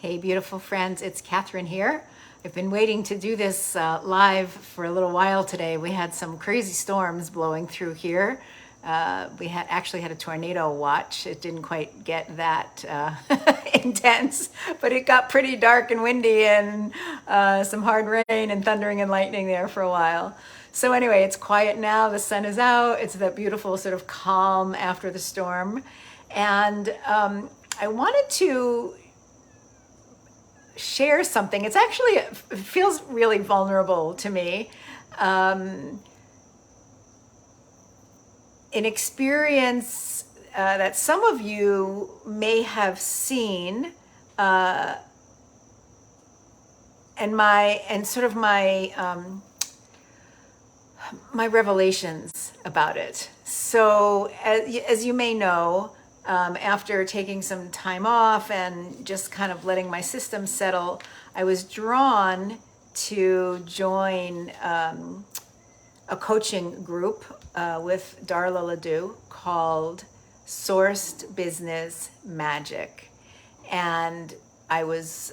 Hey, beautiful friends, it's Catherine here. I've been waiting to do this live for a little while today. We had some crazy storms blowing through here. We had actually had a tornado watch. It didn't quite get that intense, but it got pretty dark and windy and some hard rain and thundering and lightning there for a while. So anyway, it's quiet now. The sun is out. It's that beautiful sort of calm after the storm. And I wanted to share something. It feels really vulnerable to me. An experience that some of you may have seen, and my revelations about it. So as you may know, after taking some time off and just kind of letting my system settle, I was drawn to join a coaching group with Darla Ledoux called Sourced Business Magic. And I was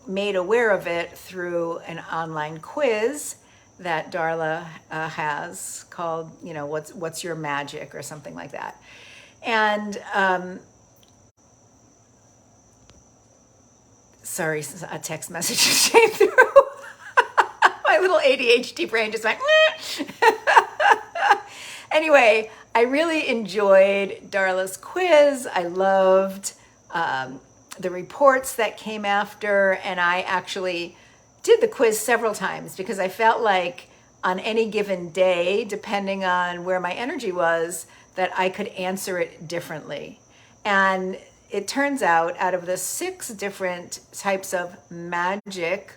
made aware of it through an online quiz that Darla has called, what's your magic or something like that. And sorry, a text message just came through. My little ADHD brain just went. Anyway, I really enjoyed Darla's quiz. I loved the reports that came after, and I actually did the quiz several times because I felt like on any given day, depending on where my energy was, that I could answer it differently. And it turns out of the 6 different types of magic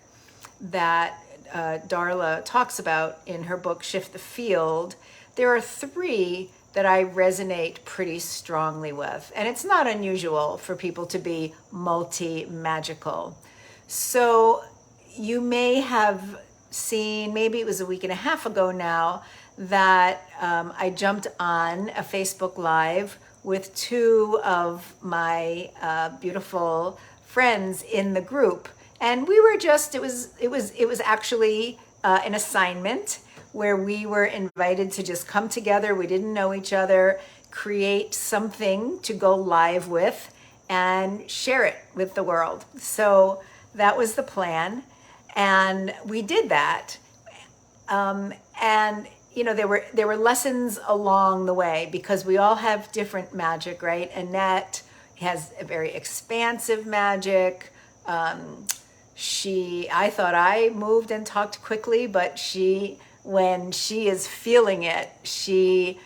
that Darla talks about in her book, Shift the Field, there are 3 that I resonate pretty strongly with. And it's not unusual for people to be multi-magical. So you may have seen, maybe it was a week and a half ago now, that I jumped on a Facebook Live with 2 of my beautiful friends in the group, and we were just it was actually an assignment where we were invited to just come together. We didn't know each other, create something to go live with, and share it with the world. So that was the plan, and we did that. And there were lessons along the way because we all have different magic, right? Annette has a very expansive magic. I thought I moved and talked quickly, but when she is feeling it, she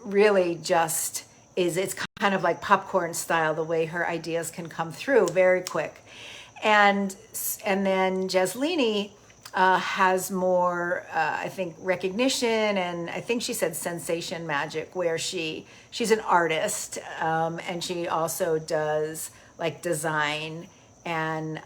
really just is. It's kind of like popcorn style, the way her ideas can come through very quick. And then Jaslini has more, I think, recognition, and I think she said sensation magic, where she's an artist, and she also does like design and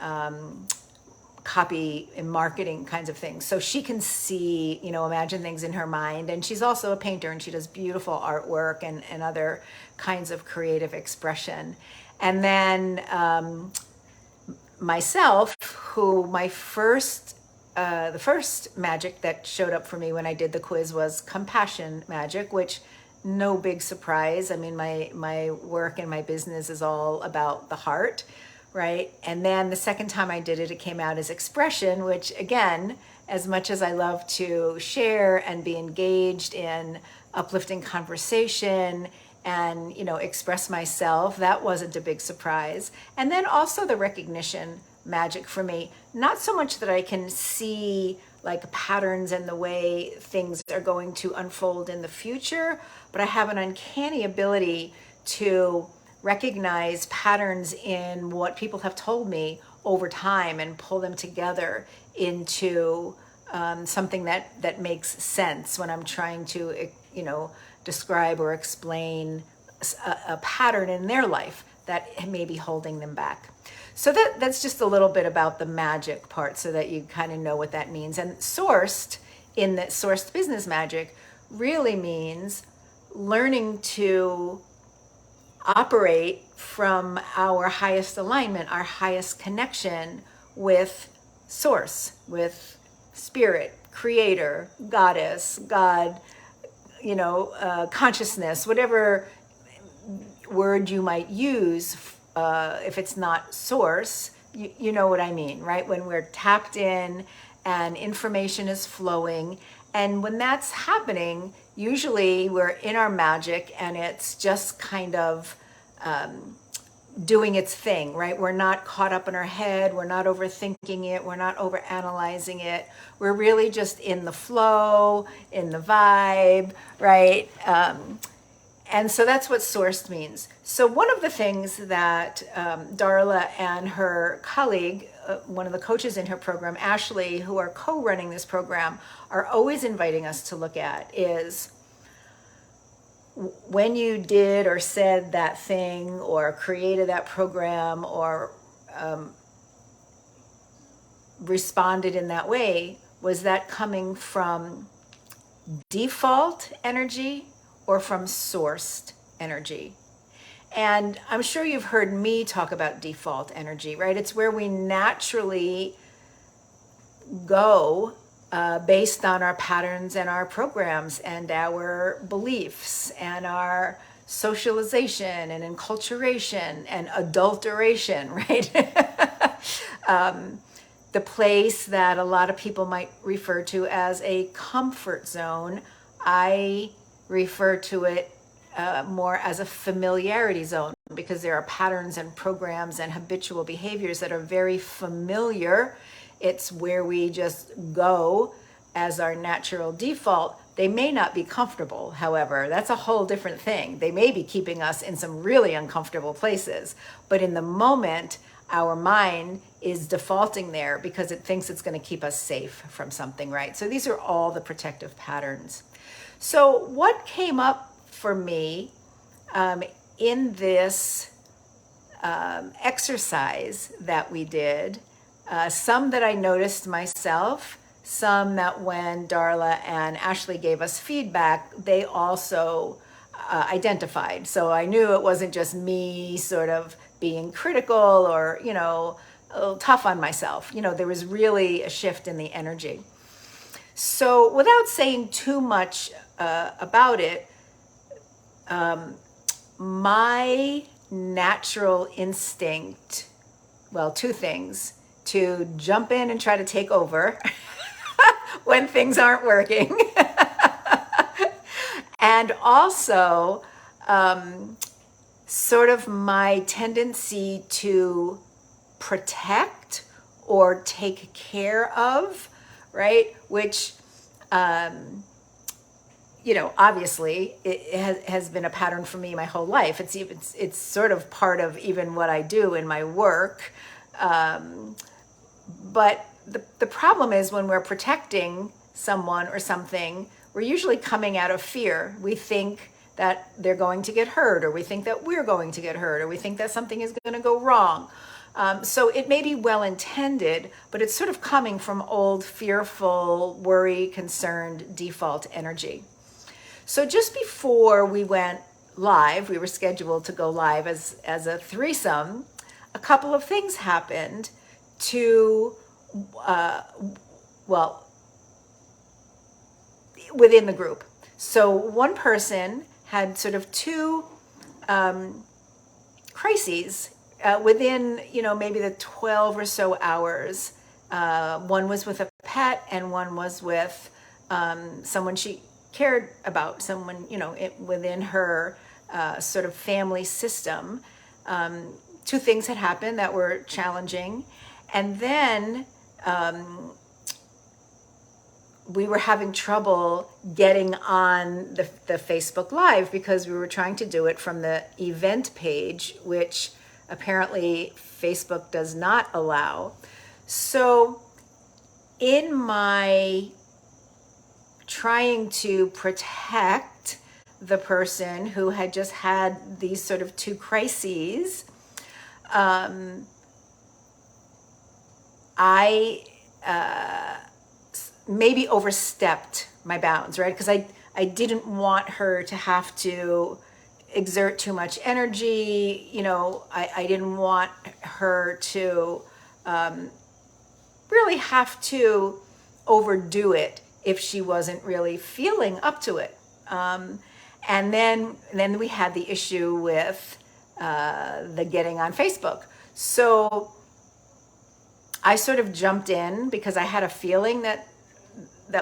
copy and marketing kinds of things. So she can see, imagine things in her mind. And she's also a painter, and she does beautiful artwork and other kinds of creative expression. And then myself, who the first magic that showed up for me when I did the quiz was compassion magic, which no big surprise. I mean, my work and my business is all about the heart, right? And then the second time I did it, it came out as expression, which again, as much as I love to share and be engaged in uplifting conversation and, express myself, that wasn't a big surprise. And then also the recognition magic for me, not so much that I can see like patterns and the way things are going to unfold in the future, but I have an uncanny ability to recognize patterns in what people have told me over time and pull them together into something that makes sense when I'm trying to, describe or explain a pattern in their life that may be holding them back. So that's just a little bit about the magic part so that you kind of know what that means. And sourced business magic really means learning to operate from our highest alignment, our highest connection with source, with spirit, creator, goddess, God, consciousness, whatever word you might use. If it's not source, you know what I mean, right? When we're tapped in and information is flowing. And when that's happening, usually we're in our magic and it's just kind of doing its thing, right? We're not caught up in our head. We're not overthinking it. We're not overanalyzing it. We're really just in the flow, in the vibe, right? And so that's what sourced means. So one of the things that Darla and her colleague, one of the coaches in her program, Ashley, who are co-running this program, are always inviting us to look at is when you did or said that thing or created that program or responded in that way, was that coming from default energy or from sourced energy? And I'm sure you've heard me talk about default energy, right? It's where we naturally go based on our patterns and our programs and our beliefs and our socialization and enculturation and adulteration, right? The place that a lot of people might refer to as a comfort zone, I refer to it more as a familiarity zone, because there are patterns and programs and habitual behaviors that are very familiar. It's where we just go as our natural default. They may not be comfortable, however. That's a whole different thing. They may be keeping us in some really uncomfortable places, but in the moment, our mind is defaulting there because it thinks it's going to keep us safe from something, right? So these are all the protective patterns. So what came up for me in this exercise that we did, some that I noticed myself, some that when Darla and Ashley gave us feedback, they also identified. So I knew it wasn't just me sort of being critical or, a little tough on myself. There was really a shift in the energy. So without saying too much about it, my natural instinct, well, two things: to jump in and try to take over when things aren't working, and also sort of my tendency to protect or take care of, right? Which, obviously it has been a pattern for me my whole life. It's sort of part of even what I do in my work. But the problem is when we're protecting someone or something, we're usually coming out of fear. We think that they're going to get hurt, or we think that we're going to get hurt, or we think that something is going to go wrong. So it may be well-intended, but it's sort of coming from old, fearful, worry, concerned, default energy. So just before we went live, we were scheduled to go live as a threesome, a couple of things happened to, within the group. So one person had sort of two crises within, maybe the 12 or so hours. One was with a pet, and one was with someone she cared about, someone, within her sort of family system. Two things had happened that were challenging. And then we were having trouble getting on the Facebook Live because we were trying to do it from the event page, which apparently Facebook does not allow. So in my trying to protect the person who had just had these sort of two crises, I maybe overstepped my bounds, right? Because I didn't want her to have to exert too much energy. I didn't want her to really have to overdo it if she wasn't really feeling up to it. And then we had the issue with the getting on Facebook. So I sort of jumped in because I had a feeling that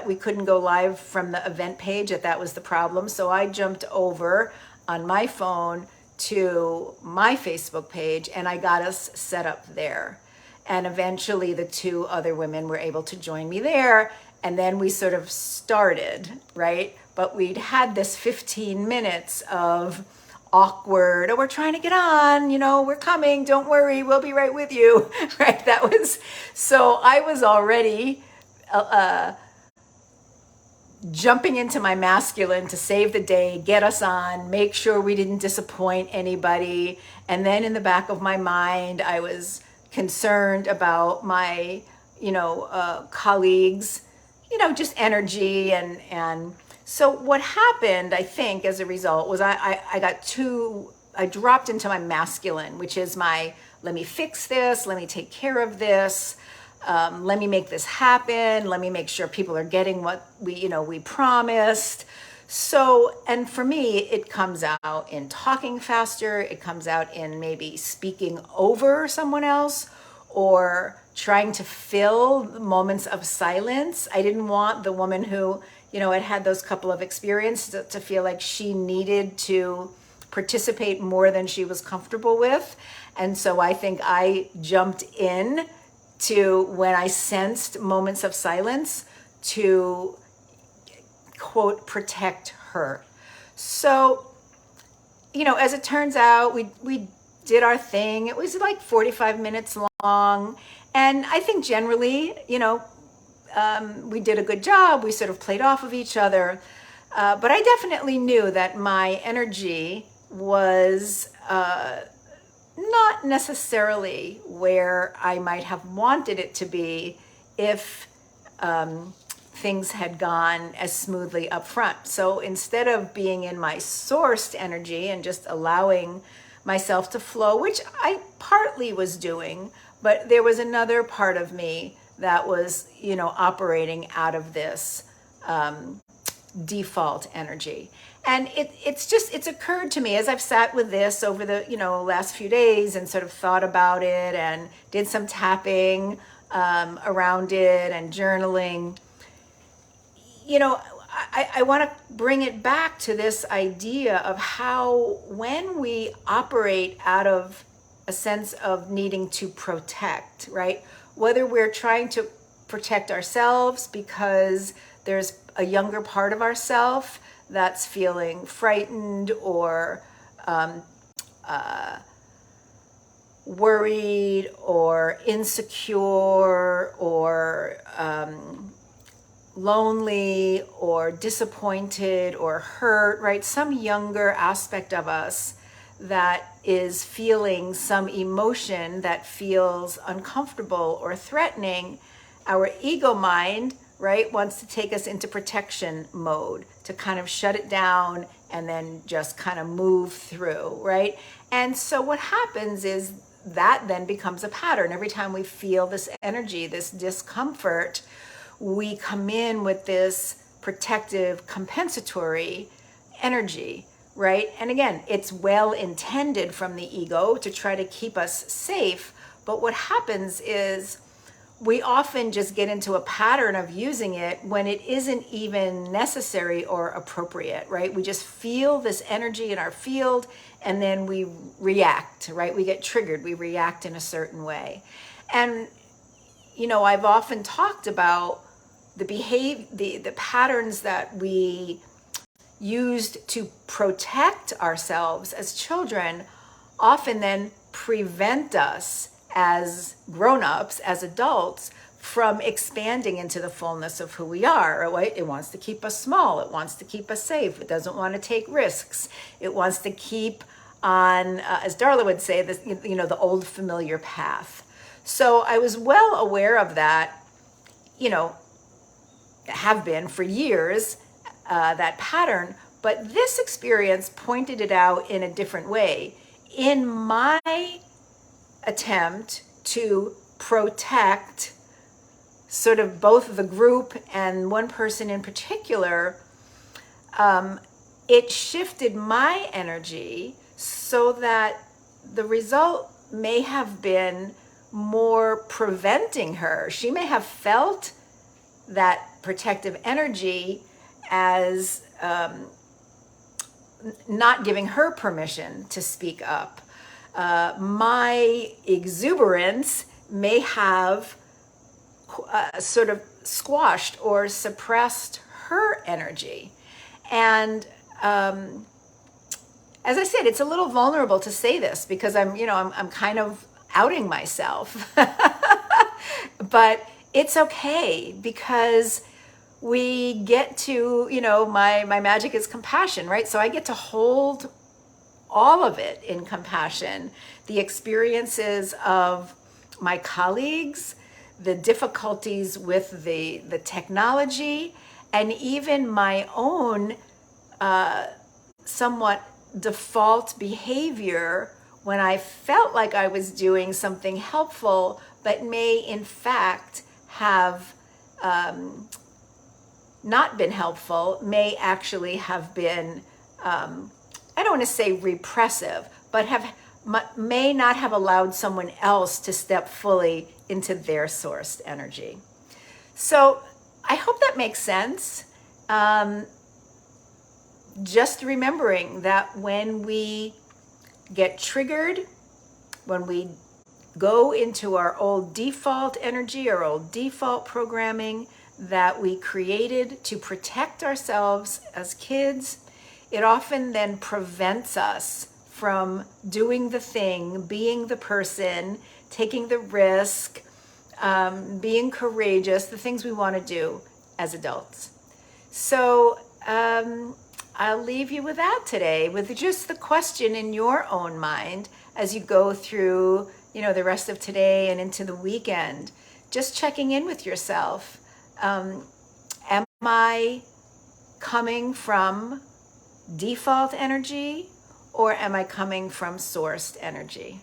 we couldn't go live from the event page, that was the problem. So I jumped over on my phone to my Facebook page and I got us set up there. And eventually the two other women were able to join me there. And then we sort of started, right? But we'd had this 15 minutes of awkward, oh, we're trying to get on, we're coming, don't worry, we'll be right with you, right? So I was already jumping into my masculine to save the day, get us on, make sure we didn't disappoint anybody. And then in the back of my mind, I was concerned about my, colleagues, just energy. And so what happened, I think, as a result was I dropped into my masculine, which is my, let me fix this, let me take care of this. Let me make this happen. Let me make sure people are getting what we promised. So, and for me, it comes out in talking faster. It comes out in maybe speaking over someone else or trying to fill moments of silence. I didn't want the woman who, had those couple of experiences to feel like she needed to participate more than she was comfortable with. And so I think I jumped in to when I sensed moments of silence to, quote, protect her. So, as it turns out, we did our thing. It was like 45 minutes long. And I think generally, we did a good job. We sort of played off of each other. But I definitely knew that my energy was not necessarily where I might have wanted it to be if things had gone as smoothly up front. So instead of being in my sourced energy and just allowing myself to flow, which I partly was doing, but there was another part of me that was, operating out of this default energy. And it's occurred to me as I've sat with this over the, last few days and sort of thought about it and did some tapping around it and journaling. I want to bring it back to this idea of how when we operate out of a sense of needing to protect, right? Whether we're trying to protect ourselves because there's a younger part of ourself that's feeling frightened or worried or insecure or lonely or disappointed or hurt, right? Some younger aspect of us that is feeling some emotion that feels uncomfortable or threatening. Our ego mind, right, wants to take us into protection mode to kind of shut it down and then just kind of move through, right? And so what happens is that then becomes a pattern. Every time we feel this energy, this discomfort, we come in with this protective, compensatory energy, right? And again, it's well intended from the ego to try to keep us safe. But what happens is we often just get into a pattern of using it when it isn't even necessary or appropriate, right? We just feel this energy in our field and then we react, right? We get triggered, we react in a certain way. And, I've often talked about the patterns that we used to protect ourselves as children often then prevent us as grown-ups, as adults, from expanding into the fullness of who we are, right? It wants to keep us small. It wants to keep us safe. It doesn't want to take risks. It wants to keep on, as Darla would say, this, the old familiar path. So I was well aware of that, have been for years, that pattern. But this experience pointed it out in a different way. In my attempt to protect sort of both the group and one person in particular, it shifted my energy so that the result may have been more preventing her. She may have felt that protective energy as not giving her permission to speak up. My exuberance may have sort of squashed or suppressed her energy. And as I said, it's a little vulnerable to say this because I'm kind of outing myself. But it's okay because we get to, my magic is compassion, right? So I get to hold all of it in compassion. The experiences of my colleagues, the difficulties with the technology, and even my own somewhat default behavior when I felt like I was doing something helpful, but may in fact have not been helpful, may actually have been, I don't want to say repressive, but may not have allowed someone else to step fully into their sourced energy. So I hope that makes sense. Just remembering that when we get triggered, when we go into our old default energy, our old default programming that we created to protect ourselves as kids, it often then prevents us from doing the thing, being the person, taking the risk, being courageous, the things we want to do as adults. So I'll leave you with that today, with just the question in your own mind as you go through, the rest of today and into the weekend, just checking in with yourself. Am I coming from default energy or am I coming from sourced energy?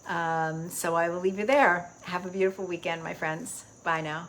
So I will leave you there. Have a beautiful weekend, my friends. Bye now.